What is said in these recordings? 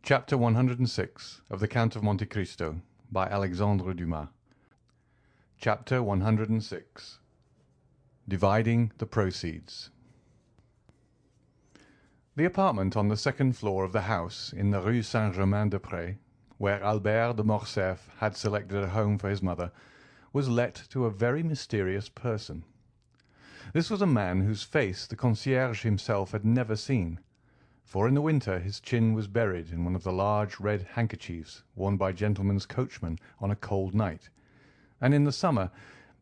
Chapter 106 of the Count of Monte Cristo by Alexandre Dumas. Chapter 106 Dividing the Proceeds. The apartment on the second floor of the house in the Rue Saint-Germain-des-Prés, where Albert de Morcerf had selected a home for his mother, was let to a very mysterious person. This was a man whose face the concierge himself had never seen, for in the winter his chin was buried in one of the large red handkerchiefs worn by gentlemen's coachmen on a cold night, and in the summer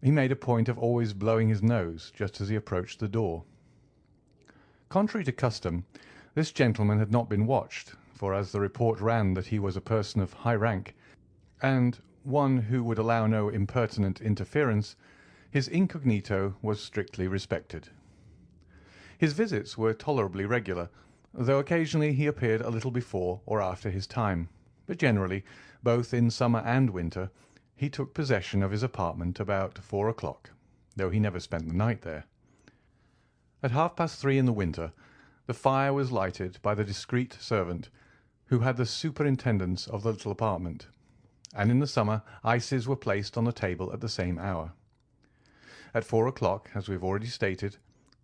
he made a point of always blowing his nose just as he approached the door. Contrary to custom, this gentleman had not been watched, for as the report ran that he was a person of high rank, and one who would allow no impertinent interference, his incognito was strictly respected. His visits were tolerably regular, though occasionally he appeared a little before or after his time, but generally, both in summer and winter, he took possession of his apartment about 4 o'clock, though he never spent the night there. At 3:30 in the winter, the fire was lighted by the discreet servant who had the superintendence of the little apartment, and in the summer ices were placed on the table at the same hour. At 4 o'clock, as we have already stated,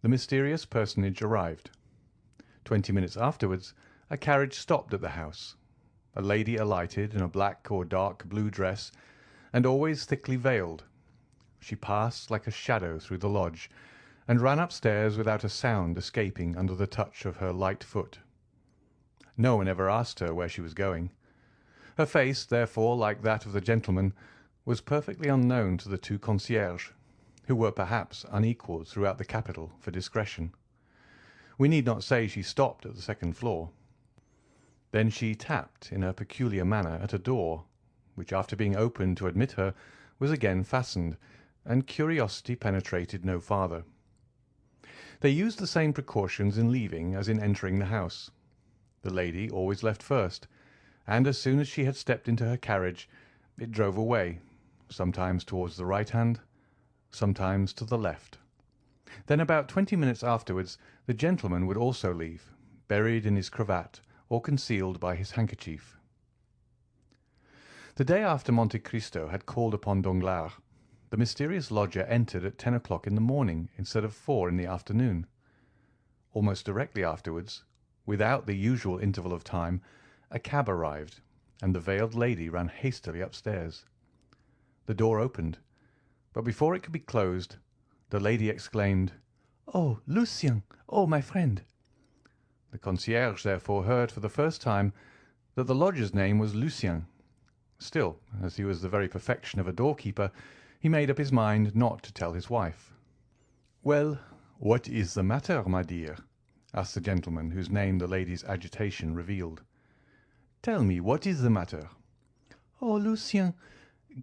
the mysterious personage arrived. 20 minutes afterwards, a carriage stopped at the house. A lady alighted in a black or dark blue dress, and always thickly veiled. She passed like a shadow through the lodge, and ran upstairs without a sound escaping under the touch of her light foot. No one ever asked her where she was going. Her face, therefore, like that of the gentleman, was perfectly unknown to the two concierges, who were perhaps unequalled throughout the capital for discretion. We need not say she stopped at the second floor. Then she tapped in her peculiar manner at a door, which, after being opened to admit her, was again fastened, and curiosity penetrated no farther. They used the same precautions in leaving as in entering the house. The lady always left first, and as soon as she had stepped into her carriage, it drove away, sometimes towards the right hand, sometimes to the left. Then about 20 minutes afterwards the gentleman would also leave, buried in his cravat or concealed by his handkerchief. The day after Monte Cristo had called upon Danglars, the mysterious lodger entered at 10 o'clock in the morning instead of 4 in the afternoon. Almost directly afterwards, without the usual interval of time, a cab arrived, and the veiled lady ran hastily upstairs. The door opened, but before it could be closed, the lady exclaimed, "Oh, Lucien! Oh, my friend!" The concierge therefore heard for the first time that the lodger's name was Lucien. Still, as he was the very perfection of a doorkeeper, he made up his mind not to tell his wife. "Well, what is the matter, my dear?" asked the gentleman, whose name the lady's agitation revealed. "Tell me, what is the matter?" "Oh, Lucien,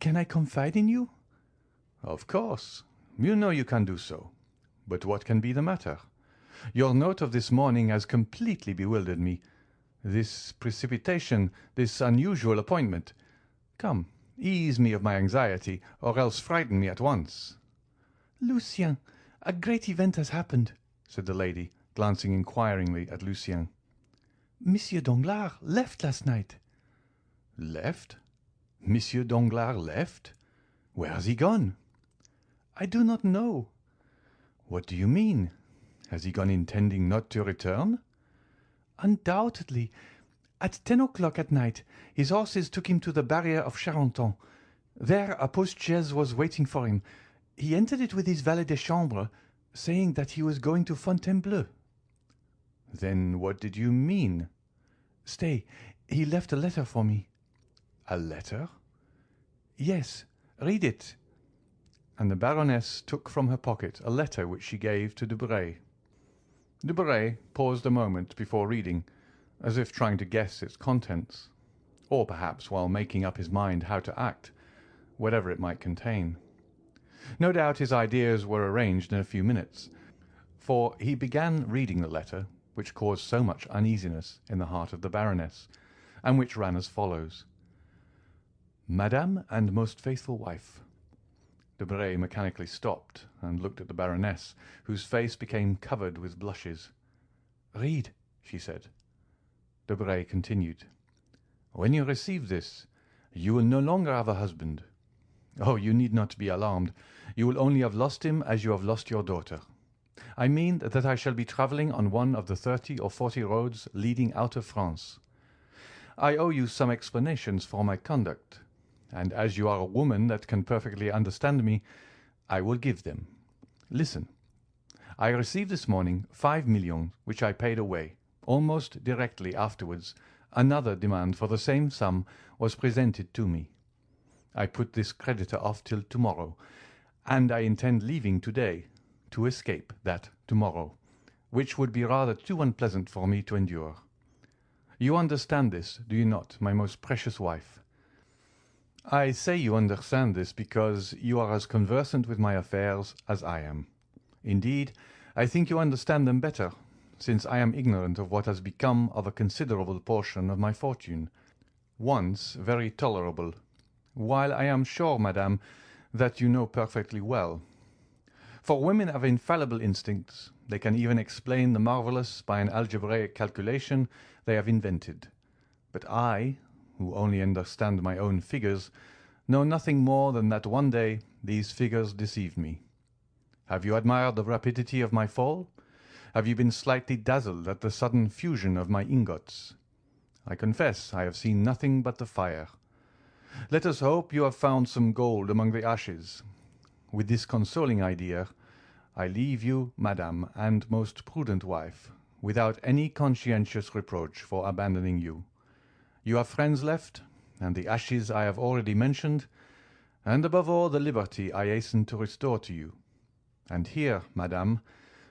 can I confide in you?" "Of course. You know you can do so. But what can be the matter? Your note of this morning has completely bewildered me. This precipitation, this unusual appointment. Come, ease me of my anxiety, or else frighten me at once." "Lucien, a great event has happened," said the lady, glancing inquiringly at Lucien. "Monsieur Danglars left last night." "Left? Monsieur Danglars left? Where has he gone?" "I do not know." "What do you mean? Has he gone intending not to return?" "Undoubtedly. At 10 o'clock at night his horses took him to the barrier of Charenton. There a post-chaise was waiting for him. He entered it with his valet de chambre, saying that he was going to Fontainebleau." "Then what did you mean?" "Stay, he left a letter for me." "A letter?" "Yes, read it." And the Baroness took from her pocket a letter which she gave to Debray. Debray paused a moment before reading, as if trying to guess its contents, or perhaps while making up his mind how to act, whatever it might contain. No doubt his ideas were arranged in a few minutes, for he began reading the letter which caused so much uneasiness in the heart of the Baroness, and which ran as follows: "Madame and most faithful wife." Debray mechanically stopped and looked at the Baroness, whose face became covered with blushes. "Read," she said. Debray continued. When you receive this, you will no longer have a husband. Oh, you need not be alarmed. You will only have lost him as you have lost your daughter. I mean that I shall be travelling on one of the 30 or 40 roads leading out of France. I owe you some explanations for my conduct, and as you are a woman that can perfectly understand me, I will give them. Listen. I received this morning 5 millions, which I paid away. Almost directly afterwards, another demand for the same sum was presented to me. I put this creditor off till tomorrow, and I intend leaving today to escape that tomorrow, which would be rather too unpleasant for me to endure. You understand this, do you not, my most precious wife? I say you understand this because you are as conversant with my affairs as I am. Indeed, I think you understand them better, since I am ignorant of what has become of a considerable portion of my fortune, once very tolerable, while I am sure, madame, that you know perfectly well. For women have infallible instincts. They can even explain the marvellous by an algebraic calculation they have invented. But I, who only understand my own figures, know nothing more than that one day these figures deceived me. Have you admired the rapidity of my fall? Have you been slightly dazzled at the sudden fusion of my ingots? I confess I have seen nothing but the fire. Let us hope you have found some gold among the ashes. With this consoling idea, I leave you, madame, and most prudent wife, without any conscientious reproach for abandoning you. You have friends left, and the ashes I have already mentioned, and above all the liberty I hasten to restore to you. And here, madame,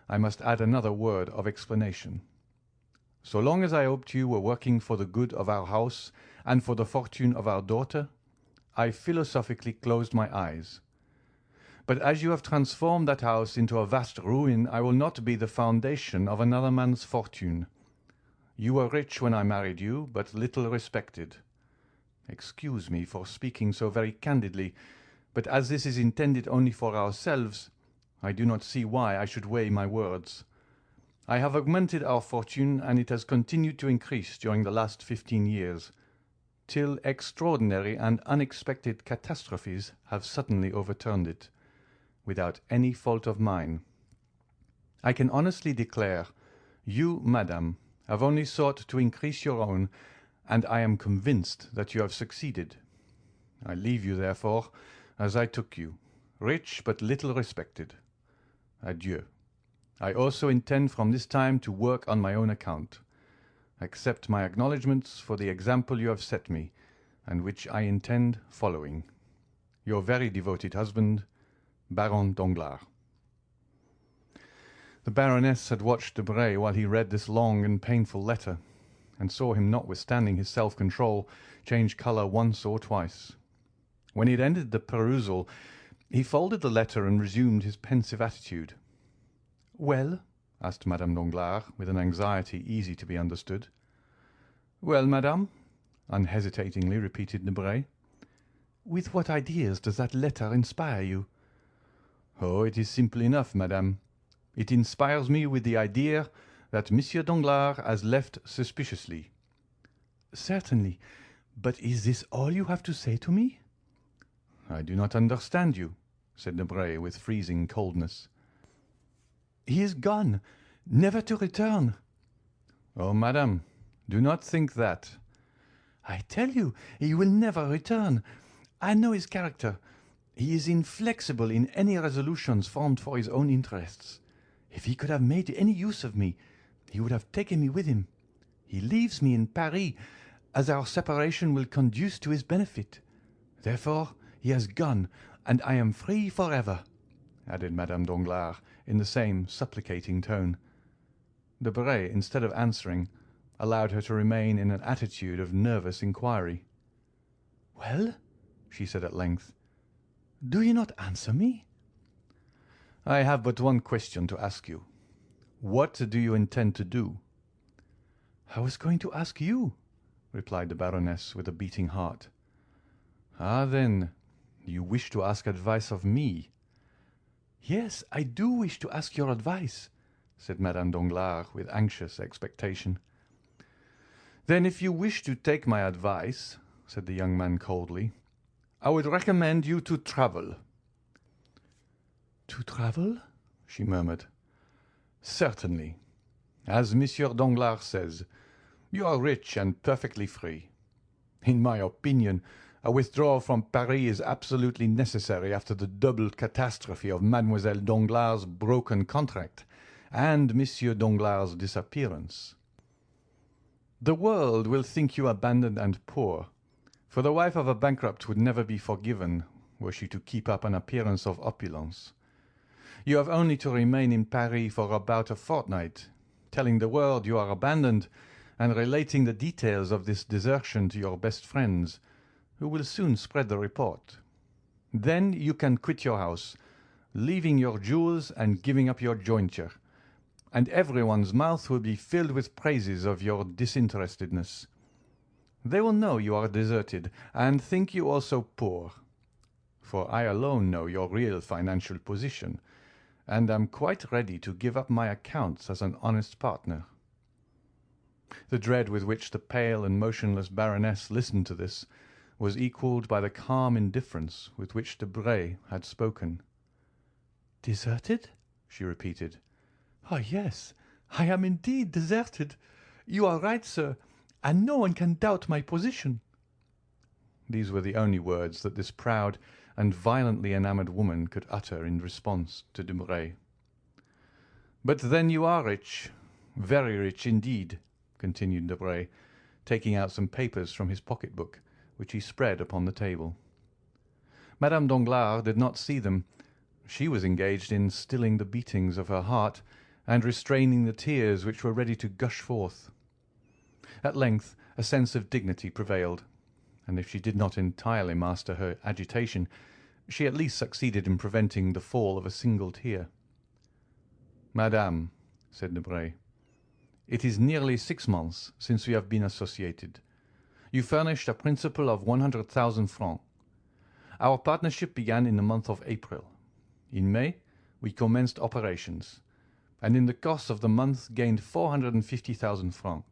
I must add another word of explanation. So long as I hoped you were working for the good of our house and for the fortune of our daughter, I philosophically closed my eyes. But as you have transformed that house into a vast ruin, I will not be the foundation of another man's fortune. You were rich when I married you, but little respected. Excuse me for speaking so very candidly, but as this is intended only for ourselves, I do not see why I should weigh my words. I have augmented our fortune, and it has continued to increase during the last 15 years, till extraordinary and unexpected catastrophes have suddenly overturned it, without any fault of mine. I can honestly declare, you, madame, have only sought to increase your own, and I am convinced that you have succeeded. I leave you, therefore, as I took you, rich but little respected. Adieu. I also intend from this time to work on my own account. Accept my acknowledgments for the example you have set me, and which I intend following. Your very devoted husband, Baron Danglars. The Baroness had watched Debray while he read this long and painful letter, and saw him, notwithstanding his self-control, change colour once or twice. When he had ended the perusal, he folded the letter and resumed his pensive attitude. "Well?" asked Madame Danglars, with an anxiety easy to be understood. "Well, madame?" unhesitatingly repeated Debray. "With what ideas does that letter inspire you?" "Oh, it is simple enough, madame. It inspires me with the idea that Monsieur Danglars has left suspiciously." "Certainly. But is this all you have to say to me?" "I do not understand you," said Debray with freezing coldness. "He is gone, never to return." "Oh, madame, do not think that." "I tell you, he will never return. I know his character. He is inflexible in any resolutions formed for his own interests. If he could have made any use of me, he would have taken me with him. He leaves me in Paris, as our separation will conduce to his benefit. Therefore he has gone, and I am free forever," added Madame Danglars in the same supplicating tone. Debray, instead of answering, allowed her to remain in an attitude of nervous inquiry. "Well?" she said at length. "Do you not answer me?" "I have but one question to ask you. What do you intend to do?" "I was going to ask you," replied the Baroness with a beating heart. "Ah, then, you wish to ask advice of me?" "Yes, I do wish to ask your advice," said Madame Danglars with anxious expectation. "Then if you wish to take my advice," said the young man coldly, "I would recommend you to travel." "To travel?" she murmured. "Certainly. As Monsieur Danglars says, you are rich and perfectly free. In my opinion, a withdrawal from Paris is absolutely necessary after the double catastrophe of Mademoiselle Danglars' broken contract and Monsieur Danglars' disappearance. The world will think you abandoned and poor, for the wife of a bankrupt would never be forgiven were she to keep up an appearance of opulence. You have only to remain in Paris for about a fortnight, telling the world you are abandoned and relating the details of this desertion to your best friends, who will soon spread the report. Then you can quit your house, leaving your jewels and giving up your jointure, and everyone's mouth will be filled with praises of your disinterestedness. They will know you are deserted and think you also poor, for I alone know your real financial position, and am quite ready to give up my accounts as an honest partner." The dread with which the pale and motionless Baroness listened to this was equalled by the calm indifference with which Debray had spoken. "Deserted?" she repeated. "Ah, yes, I am indeed deserted. You are right, sir, and no one can doubt my position." These were the only words that this proud and violently enamoured woman could utter in response to Debray. "But then you are rich, very rich indeed," continued Debray, taking out some papers from his pocket-book, which he spread upon the table. Madame Danglars did not see them. She was engaged in stilling the beatings of her heart and restraining the tears which were ready to gush forth. At length a sense of dignity prevailed, and if she did not entirely master her agitation, she at least succeeded in preventing the fall of a single tear. "Madame," said Debray, "it is nearly 6 months since we have been associated. You furnished a principal of 100,000 francs. Our partnership began in the month of April. In May we commenced operations, and in the course of the month gained 450,000 francs.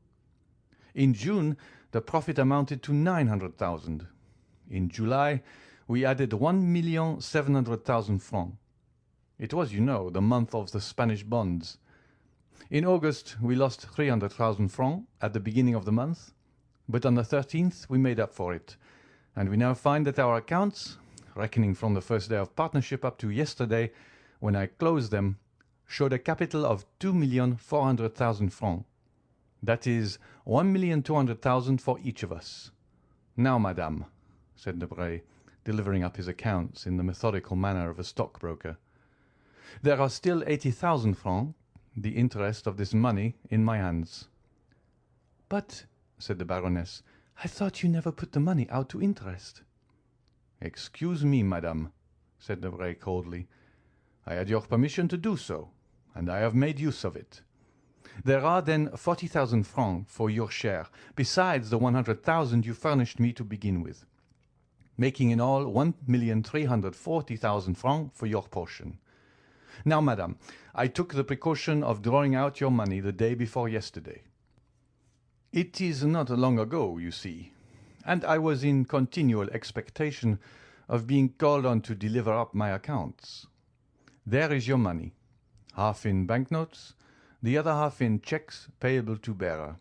In June the profit amounted to 900,000. In July we added 1,700,000 francs. It was, you know, the month of the Spanish bonds. In August we lost 300,000 francs at the beginning of the month, but on the 13th we made up for it, and we now find that our accounts, reckoning from the first day of partnership up to yesterday, when I closed them, showed a capital of 2,400,000 francs. That is 1,200,000 for each of us. Now, madame," said Debray, delivering up his accounts in the methodical manner of a stockbroker, "there are still 80,000 francs, the interest of this money, in my hands." "But," said the Baroness, "I thought you never put the money out to interest." "Excuse me, madame," said Debray coldly. "I had your permission to do so, and I have made use of it. There are then 40,000 francs for your share, besides the 100,000 you furnished me to begin with, making in all 1,340,000 francs for your portion. Now, madame, I took the precaution of drawing out your money the day before yesterday. It is not long ago, you see, and I was in continual expectation of being called on to deliver up my accounts. There is your money, half in banknotes, the other half in cheques payable to bearer.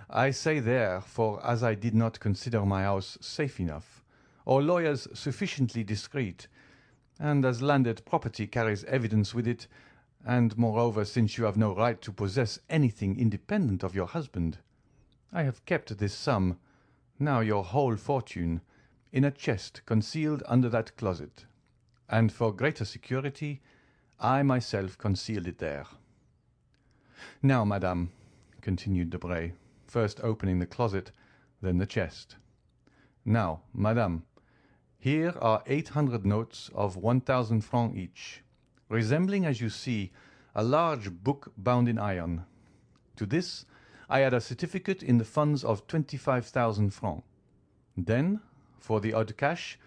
I say there, for as I did not consider my house safe enough, or lawyers sufficiently discreet, and as landed property carries evidence with it, and moreover, since you have no right to possess anything independent of your husband, I have kept this sum, now your whole fortune, in a chest concealed under that closet, and for greater security, I myself concealed it there. Now, madame," continued Debray, first opening the closet, then the chest. "Now, madame, here are 800 notes of 1,000 francs each, resembling, as you see, a large book bound in iron. To this I add a certificate in the funds of 25,000 francs. Then, for the odd cash,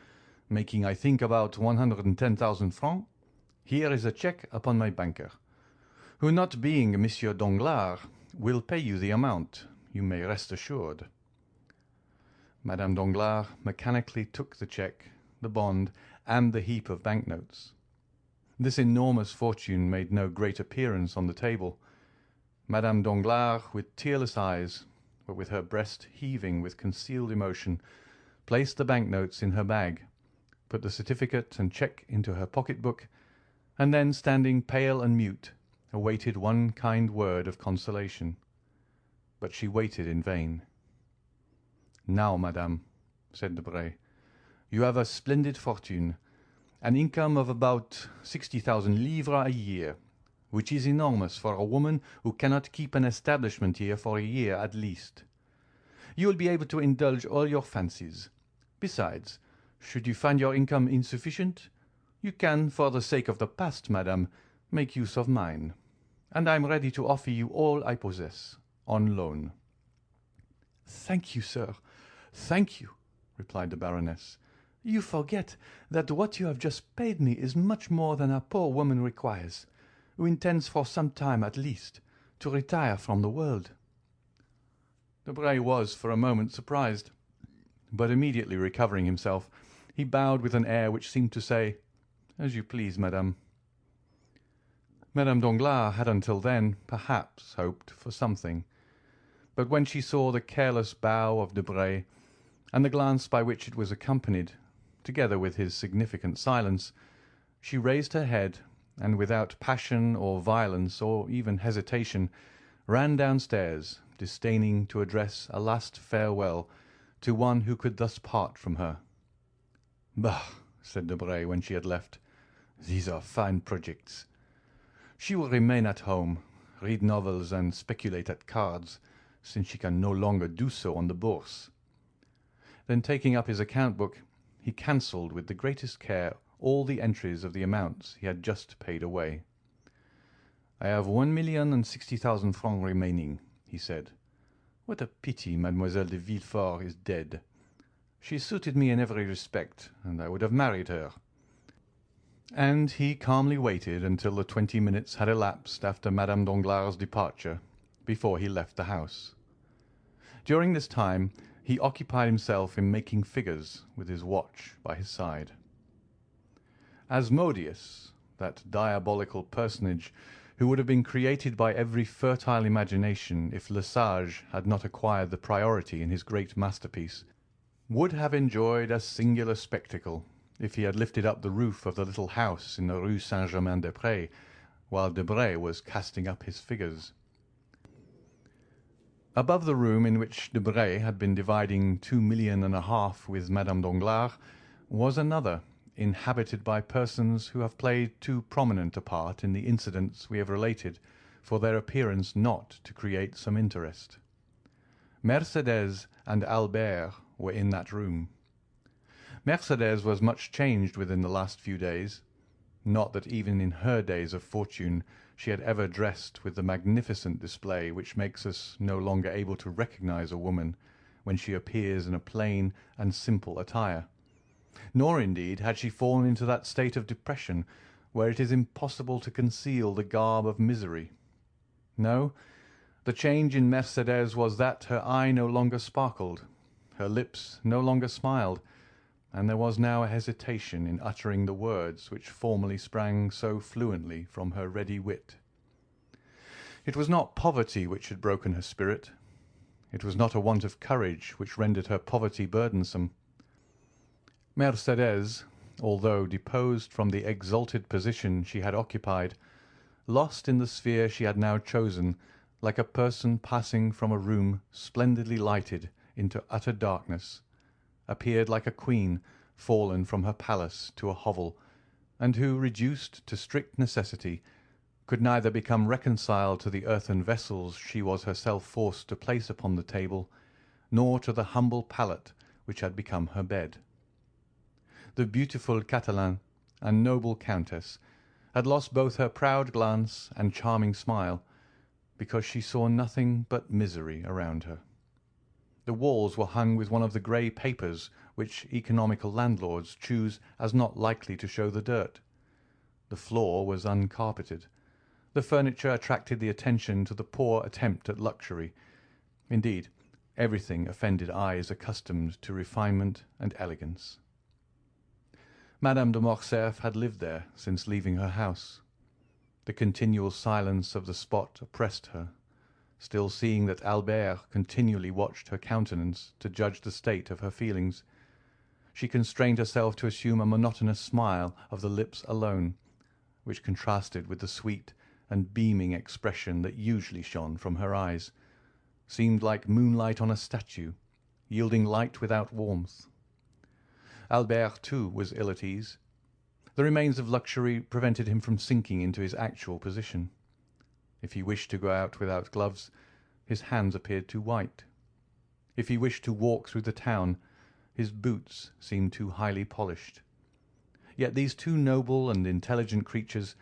making, I think, about 110,000 francs, here is a cheque upon my banker, who, not being Monsieur Danglars, will pay you the amount, you may rest assured." Madame Danglars mechanically took the cheque, the bond, and the heap of banknotes. This enormous fortune made no great appearance on the table. Madame Danglars, with tearless eyes, but with her breast heaving with concealed emotion, placed the banknotes in her bag, put the certificate and cheque into her pocket-book, and then, standing pale and mute, awaited one kind word of consolation. But she waited in vain. "Now, madame," said Debray, "you have a splendid fortune, an income of about 60,000 livres a year, which is enormous for a woman who cannot keep an establishment here for a year at least. You will be able to indulge all your fancies. Besides, should you find your income insufficient, you can, for the sake of the past, madame, make use of mine, and I am ready to offer you all I possess, on loan." "Thank you, sir, thank you," replied the Baroness. "You forget that what you have just paid me is much more than a poor woman requires, who intends for some time at least to retire from the world." Debray was for a moment surprised, but immediately recovering himself, he bowed with an air which seemed to say, "As you please, madame." Madame Danglars had until then perhaps hoped for something, but when she saw the careless bow of Debray, and the glance by which it was accompanied, together with his significant silence, she raised her head, and without passion or violence or even hesitation, ran downstairs, disdaining to address a last farewell to one who could thus part from her. "Bah!" said Debray when she had left, "these are fine projects. She will remain at home, read novels and speculate at cards, since she can no longer do so on the Bourse." Then, taking up his account-book, he cancelled with the greatest care all the entries of the amounts he had just paid away. "I have 1,060,000 francs remaining," he said. "What a pity Mademoiselle de Villefort is dead. She suited me in every respect, and I would have married her." And he calmly waited until the 20 minutes had elapsed after Madame Danglars' departure before he left the house. During this time he occupied himself in making figures with his watch by his side. Asmodeus, that diabolical personage who would have been created by every fertile imagination if Lesage had not acquired the priority in his great masterpiece, would have enjoyed a singular spectacle if he had lifted up the roof of the little house in the Rue Saint-Germain-des-Prés while Debray was casting up his figures. Above the room in which Debray had been dividing 2,5 millions with Madame Danglars was another, inhabited by persons who have played too prominent a part in the incidents we have related for their appearance not to create some interest. Mercédès and Albert were in that room. Mercédès was much changed within the last few days. Not that even in her days of fortune she had ever dressed with the magnificent display which makes us no longer able to recognize a woman when she appears in a plain and simple attire. Nor, indeed, had she fallen into that state of depression where it is impossible to conceal the garb of misery. No, the change in Mercédès was that her eye no longer sparkled, her lips no longer smiled, and there was now a hesitation in uttering the words which formerly sprang so fluently from her ready wit. It was not poverty which had broken her spirit. It was not a want of courage which rendered her poverty burdensome. Mercédès, although deposed from the exalted position she had occupied, lost in the sphere she had now chosen, like a person passing from a room splendidly lighted into utter darkness, appeared like a queen fallen from her palace to a hovel, and who, reduced to strict necessity, could neither become reconciled to the earthen vessels she was herself forced to place upon the table, nor to the humble pallet which had become her bed. The beautiful Catalan and noble Countess had lost both her proud glance and charming smile, because she saw nothing but misery around her. The walls were hung with one of the grey papers which economical landlords choose as not likely to show the dirt. The floor was uncarpeted. The furniture attracted the attention to the poor attempt at luxury, Indeed, everything offended eyes accustomed to refinement and elegance. Madame de Morcerf had lived there since leaving her house. The continual silence of the spot oppressed her. Still seeing that Albert continually watched her countenance to judge the state of her feelings, she constrained herself to assume a monotonous smile of the lips alone, which contrasted with the sweet and beaming expression that usually shone from her eyes, seemed like moonlight on a statue, yielding light without warmth. Albert, too, was ill at ease. The remains of luxury prevented him from sinking into his actual position. If he wished to go out without gloves, his hands appeared too white. If he wished to walk through the town, his boots seemed too highly polished. Yet these two noble and intelligent creatures,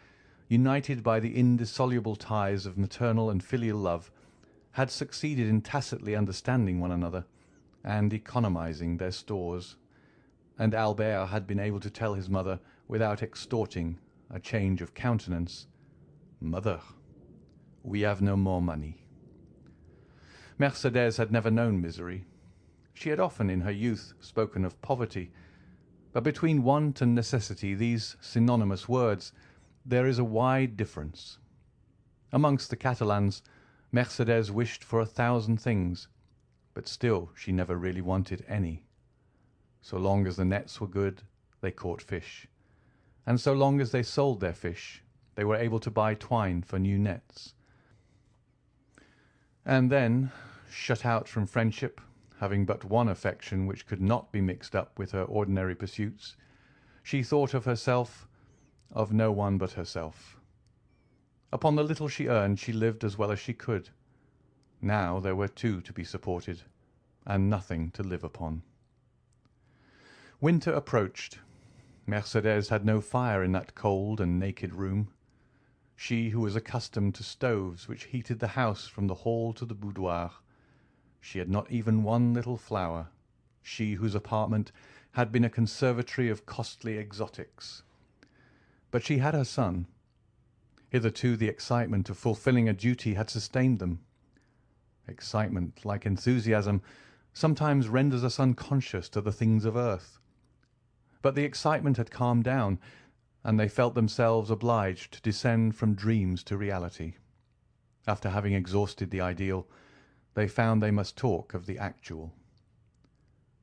united by the indissoluble ties of maternal and filial love, had succeeded in tacitly understanding one another and economizing their stores, and Albert had been able to tell his mother, without extorting a change of countenance, "Mother, we have no more money." Mercédès had never known misery. She had often in her youth spoken of poverty, but between want and necessity, these synonymous words, there is a wide difference. Amongst the Catalans, Mercédès wished for 1,000 things, but still she never really wanted any. So long as the nets were good, they caught fish, and so long as they sold their fish, they were able to buy twine for new nets. And then, shut out from friendship, having but one affection which could not be mixed up with her ordinary pursuits, she thought of herself, of no one but herself. Upon the little she earned she lived as well as she could. Now there were two to be supported, and nothing to live upon. Winter approached. Mercédès had no fire in that cold and naked room. She who was accustomed to stoves which heated the house from the hall to the boudoir. She had not even one little flower, she whose apartment had been a conservatory of costly exotics. But she had her son. Hitherto the excitement of fulfilling a duty had sustained them. Excitement, like enthusiasm, sometimes renders us unconscious to the things of earth. But the excitement had calmed down, and they felt themselves obliged to descend from dreams to reality. After having exhausted the ideal, they found they must talk of the actual.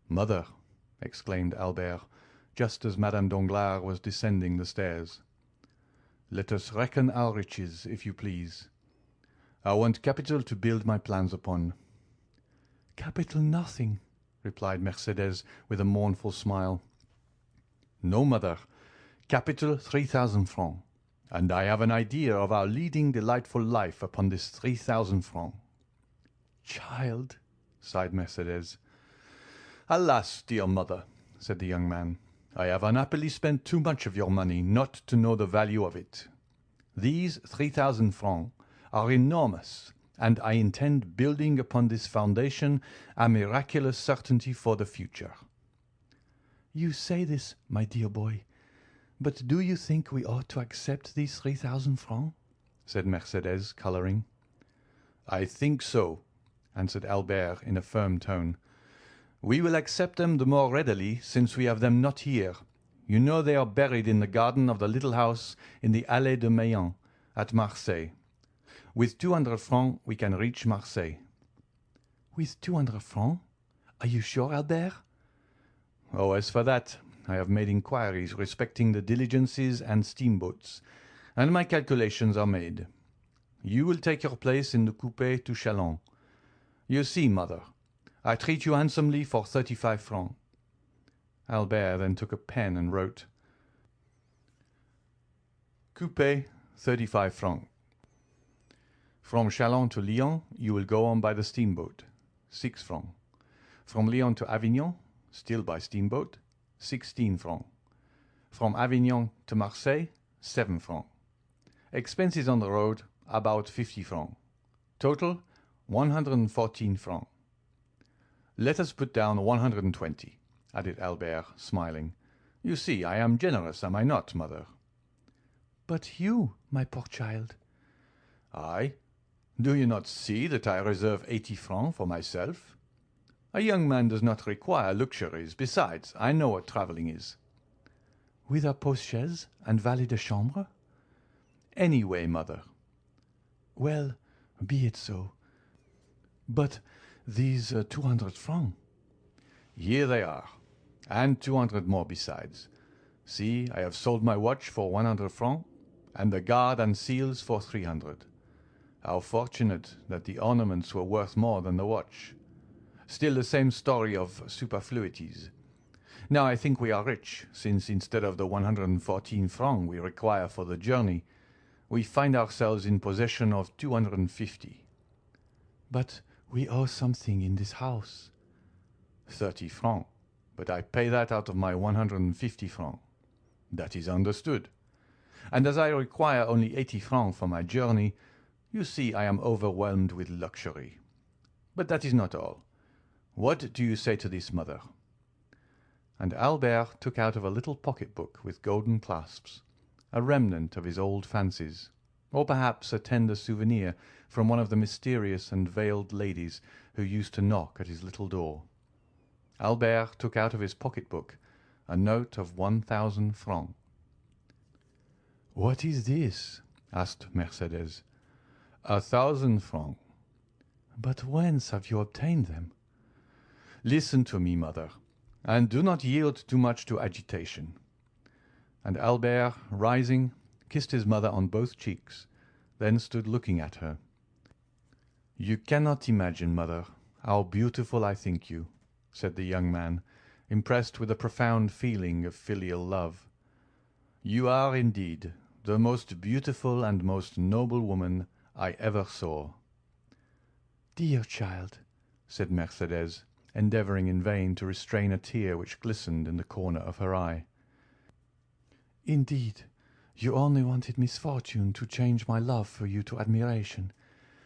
"Mother," exclaimed Albert, just as Madame Danglars was descending the stairs, "let us reckon our riches, if you please. I want capital to build my plans upon." "Capital nothing," replied Mercédès with a mournful smile. "No, mother, capital 3,000 francs, and I have an idea of our leading delightful life upon this 3,000 francs." "Child," sighed Mercédès. "Alas, dear mother," said the young man, "I have unhappily spent too much of your money not to know the value of it. These 3,000 francs are enormous, and I intend building upon this foundation a miraculous certainty for the future." "You say this, my dear boy, but do you think we ought to accept these 3,000 francs?" said Mercédès, colouring. "I think so," answered Albert in a firm tone. "We will accept them the more readily since we have them not here. You know they are buried in the garden of the little house in the Allée de Meilhan at Marseille. With 200 francs we can reach Marseille." "With 200 francs? Are you sure, Albert?" "Oh, as for that, I have made inquiries respecting the diligences and steamboats, and my calculations are made. You will take your place in the coupé to Châlons. You see, mother, I treat you handsomely for 35 francs." Albert then took a pen and wrote: "Coupé, 35 francs. From Châlons to Lyon you will go on by the steamboat, 6 francs. From Lyon to Avignon, still by steamboat, 16 francs. From Avignon to Marseille, 7 francs. Expenses on the road, about 50 francs. Total, 114 francs. Let us put down 120, added Albert, smiling. You see, I am generous, am I not, mother? But you, my poor child? I? Do you not see that I reserve 80 francs for myself? A young man does not require luxuries. Besides, I know what travelling is." "With a post-chaise and valet de chambre?" "Any way, mother." "Well, be it so. But these 200 francs?" "Here they are, and 200 more besides. See, I have sold my watch for 100 francs, and the guard and seals for 300. How fortunate that the ornaments were worth more than the watch. Still the same story of superfluities. Now I think we are rich, since instead of the 114 francs we require for the journey, we find ourselves in possession of 250. "But we owe something in this house." 30 francs, but I pay that out of my 150 francs. That is understood. And as I require only 80 francs for my journey, you see I am overwhelmed with luxury. But that is not all. What do you say to this, mother?" And Albert took out of a little pocket-book with golden clasps, a remnant of his old fancies, or perhaps a tender souvenir from one of the mysterious and veiled ladies who used to knock at his little door. Albert took out of his pocket-book a note of 1,000 francs. "What is this?" asked Mercédès. 1,000 francs. "But whence have you obtained them?" "Listen to me, mother, and do not yield too much to agitation." And Albert, rising, kissed his mother on both cheeks, then stood looking at her. "You cannot imagine, mother, how beautiful I think you," said the young man, impressed with a profound feeling of filial love. "You are, indeed, the most beautiful and most noble woman I ever saw." "Dear child," said Mercédès, endeavouring in vain to restrain a tear which glistened in the corner of her eye. "Indeed, you only wanted misfortune to change my love for you to admiration.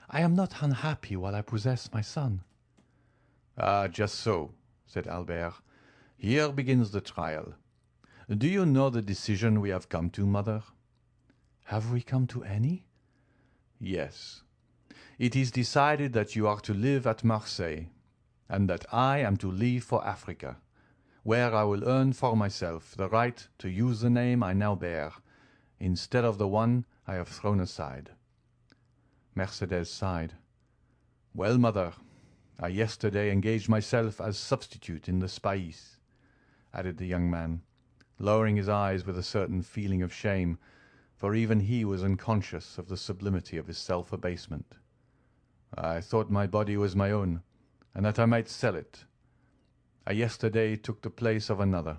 I am not unhappy while I possess my son." "Ah, just so," said Albert. "Here begins the trial. Do you know the decision we have come to, mother?" "Have we come to any?" "Yes. It is decided that you are to live at Marseilles, and that I am to leave for Africa, where I will earn for myself the right to use the name I now bear, instead of the one I have thrown aside." Mercédès sighed. "Well, mother, I yesterday engaged myself as substitute in the Spahis," added the young man, lowering his eyes with a certain feeling of shame, for even he was unconscious of the sublimity of his self-abasement. "I thought my body was my own, and that I might sell it. I yesterday took the place of another.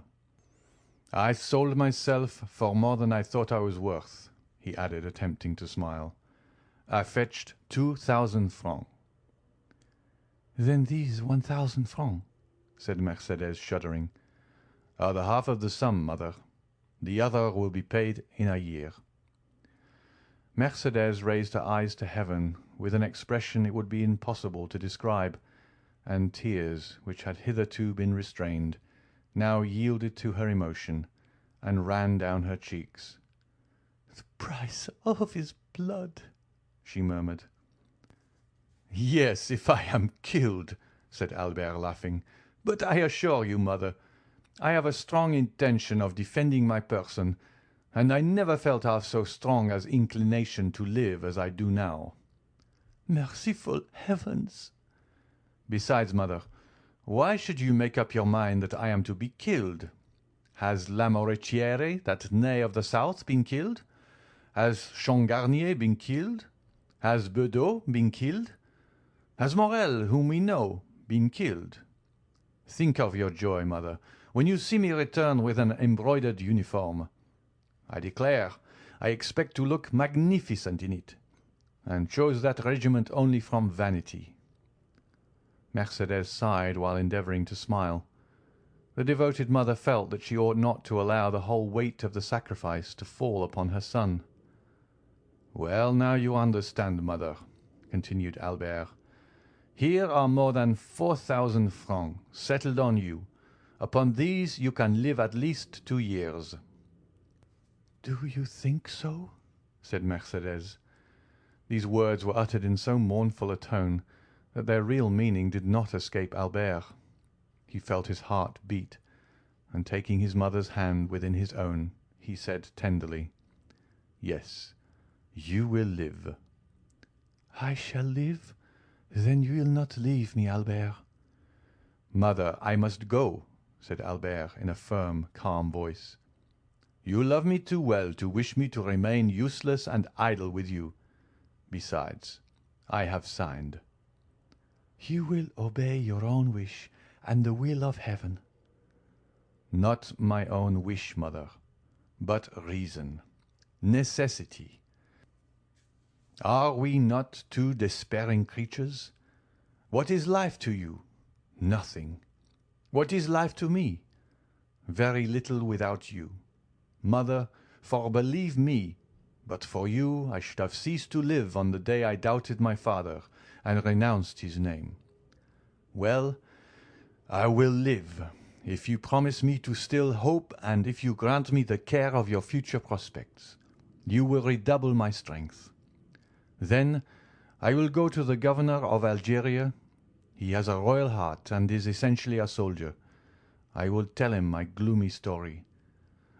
I sold myself for more than I thought I was worth," he added, attempting to smile. "I fetched 2,000 francs." "Then these 1,000 francs?" said Mercédès, shuddering. "Are the half of the sum, mother. The other will be paid in a year." Mercédès raised her eyes to heaven with an expression it would be impossible to describe, and tears, which had hitherto been restrained, now yielded to her emotion and ran down her cheeks. "The price of his blood," she murmured. "Yes, if I am killed," said Albert, laughing. "But I assure you, mother, I have a strong intention of defending my person, and I never felt half so strong as inclination to live as I do now." "Merciful heavens!" "Besides, mother, why should you make up your mind that I am to be killed? Has Lamoricière, that knave of the South, been killed? Has Changarnier been killed? Has Bedeau been killed? Has Morel, whom we know, been killed? Think of your joy, mother, when you see me return with an embroidered uniform. I declare, I expect to look magnificent in it, and chose that regiment only from vanity." Mercédès sighed while endeavouring to smile. The devoted mother felt that she ought not to allow the whole weight of the sacrifice to fall upon her son. "Well, now you understand, mother," continued Albert. "Here are more than 4,000 francs settled on you. Upon these you can live at least 2 years." "Do you think so?" said Mercédès. These words were uttered in so mournful a tone that their real meaning did not escape Albert. He felt his heart beat, and taking his mother's hand within his own, he said tenderly, "Yes, you will live." "I shall live? Then you will not leave me, Albert." "Mother, I must go," said Albert in a firm, calm voice. "You love me too well to wish me to remain useless and idle with you. Besides, I have signed." "You will obey your own wish and the will of heaven." "Not my own wish, mother, but reason, necessity. Are we not two despairing creatures? What is life to you? Nothing. What is life to me? Very little without you. Mother, for believe me, but for you I should have ceased to live on the day I doubted my father and renounced his name. Well, I will live, if you promise me to still hope, and if you grant me the care of your future prospects. You will redouble my strength. Then I will go to the governor of Algeria. He has a royal heart and is essentially a soldier. I will tell him my gloomy story.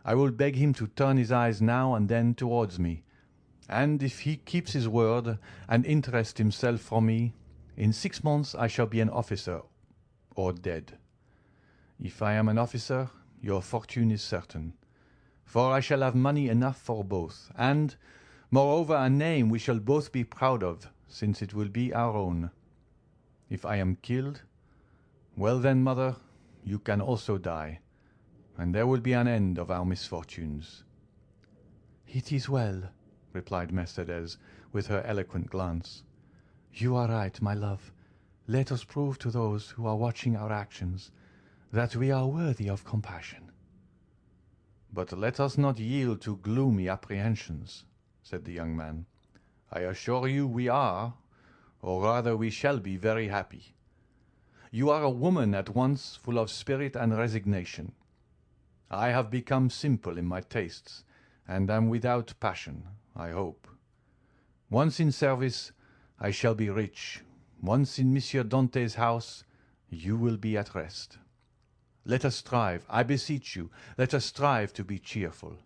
I will beg him to turn his eyes now and then towards me, and if he keeps his word and interests himself for me, in 6 months I shall be an officer or dead. If I am an officer, your fortune is certain, for I shall have money enough for both, and, moreover, a name we shall both be proud of, since it will be our own. If I am killed, well then, mother, you can also die, and there will be an end of our misfortunes." "It is well," replied Mercédès with her eloquent glance. "You are right, my love. Let us prove to those who are watching our actions that we are worthy of compassion." "But let us not yield to gloomy apprehensions," said the young man. "I assure you we are, or rather we shall be, very happy. You are a woman at once full of spirit and resignation. I have become simple in my tastes, and am without passion, I hope. Once in service, I shall be rich. Once in Monsieur Dantès' house, you will be at rest. Let us strive, I beseech you, let us strive to be cheerful."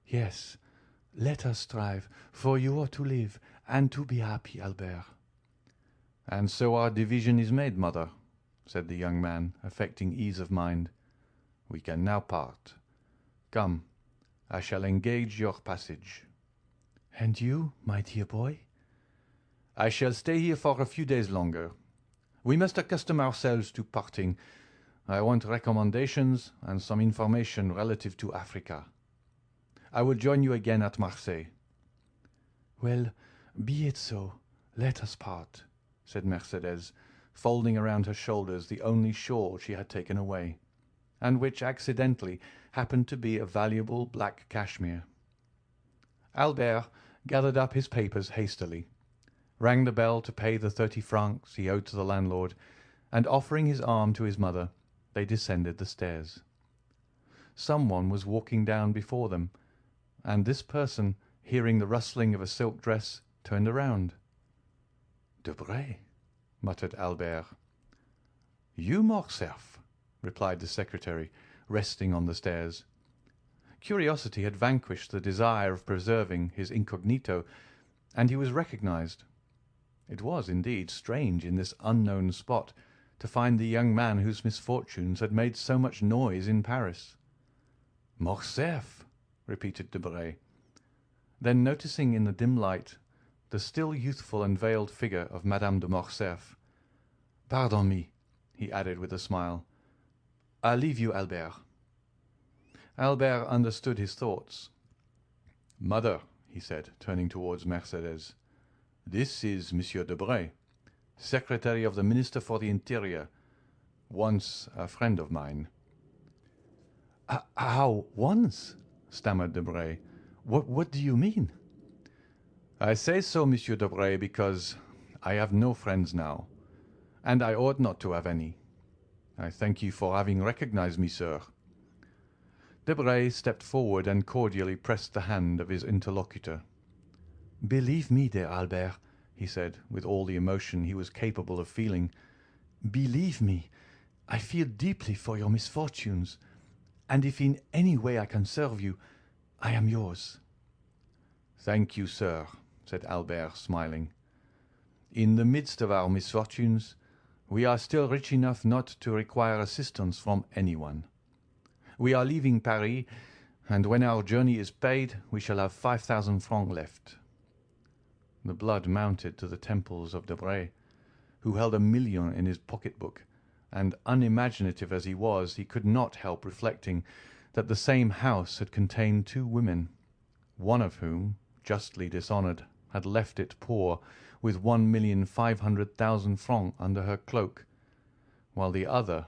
"Yes, let us strive, for you are to live and to be happy, Albert." "And so our division is made, mother," said the young man, affecting ease of mind. "We can now part. Come, I shall engage your passage." "And you, my dear boy?" "I shall stay here for a few days longer. We must accustom ourselves to parting. I want recommendations and some information relative to Africa. I will join you again at Marseille." "Well, be it so. Let us part," said Mercédès, folding around her shoulders the only shawl she had taken away, and which accidentally happened to be a valuable black cashmere. Albert gathered up his papers hastily, rang the bell to pay the 30 francs he owed to the landlord, and offering his arm to his mother, they descended the stairs. Some one was walking down before them, and this person, hearing the rustling of a silk dress, turned around. "Debray," muttered Albert. "You, Morcerf," replied the secretary, resting on the stairs. Curiosity had vanquished the desire of preserving his incognito, and he was recognized. It was, indeed, strange in this unknown spot to find the young man whose misfortunes had made so much noise in Paris. "Morcerf," repeated Debray. Then, noticing in the dim light the still youthful and veiled figure of Madame de Morcerf, "Pardon me," he added with a smile. "I leave you, Albert." Albert understood his thoughts. "Mother," he said, turning towards Mercédès, "this is Monsieur Debray, secretary of the Minister for the Interior, once a friend of mine." "How once?" stammered Debray. What do you mean?" "I say so, Monsieur Debray, because I have no friends now, and I ought not to have any. I thank you for having recognized me, sir." Debray stepped forward and cordially pressed the hand of his interlocutor. "Believe me, dear Albert," he said, with all the emotion he was capable of feeling, "believe me, I feel deeply for your misfortunes, and if in any way I can serve you, I am yours." "Thank you, sir," said Albert, smiling. "In the midst of our misfortunes, we are still rich enough not to require assistance from anyone. We are leaving Paris, and when our journey is paid, we shall have 5,000 francs left." The blood mounted to the temples of Debray, who held 1,000,000 in his pocket-book, and unimaginative as he was, he could not help reflecting that the same house had contained two women, one of whom, justly dishonoured, had left it poor, with 1,500,000 francs under her cloak, while the other,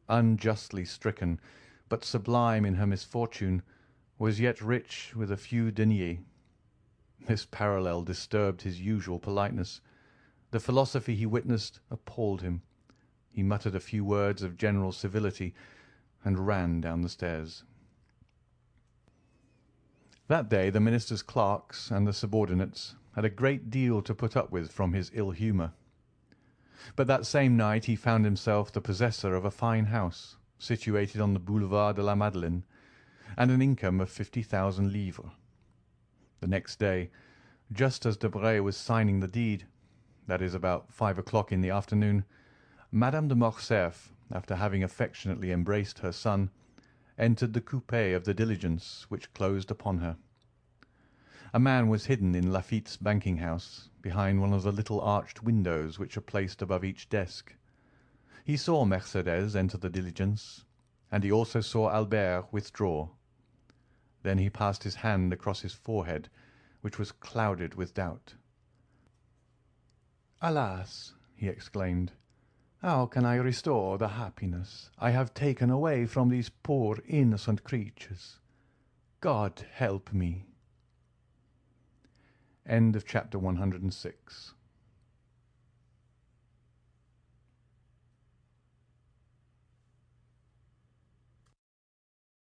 unjustly stricken, but sublime in her misfortune, was yet rich with a few deniers. This parallel disturbed his usual politeness. The philosophy he witnessed appalled him. He muttered a few words of general civility, and ran down the stairs. That day the minister's clerks and the subordinates had a great deal to put up with from his ill humour. But that same night he found himself the possessor of a fine house, situated on the Boulevard de la Madeleine, and an income of 50,000 livres. The next day, just as Debray was signing the deed, that is, about 5 o'clock in the afternoon, Madame de Morcerf, after having affectionately embraced her son, entered the coupé of the diligence which closed upon her. A man was hidden in Laffitte's banking-house, behind one of the little arched windows which are placed above each desk. He saw Mercédès enter the diligence, and he also saw Albert withdraw. Then he passed his hand across his forehead, which was clouded with doubt. "Alas!" he exclaimed, "how can I restore the happiness I have taken away from these poor innocent creatures? God help me!" End of chapter 106.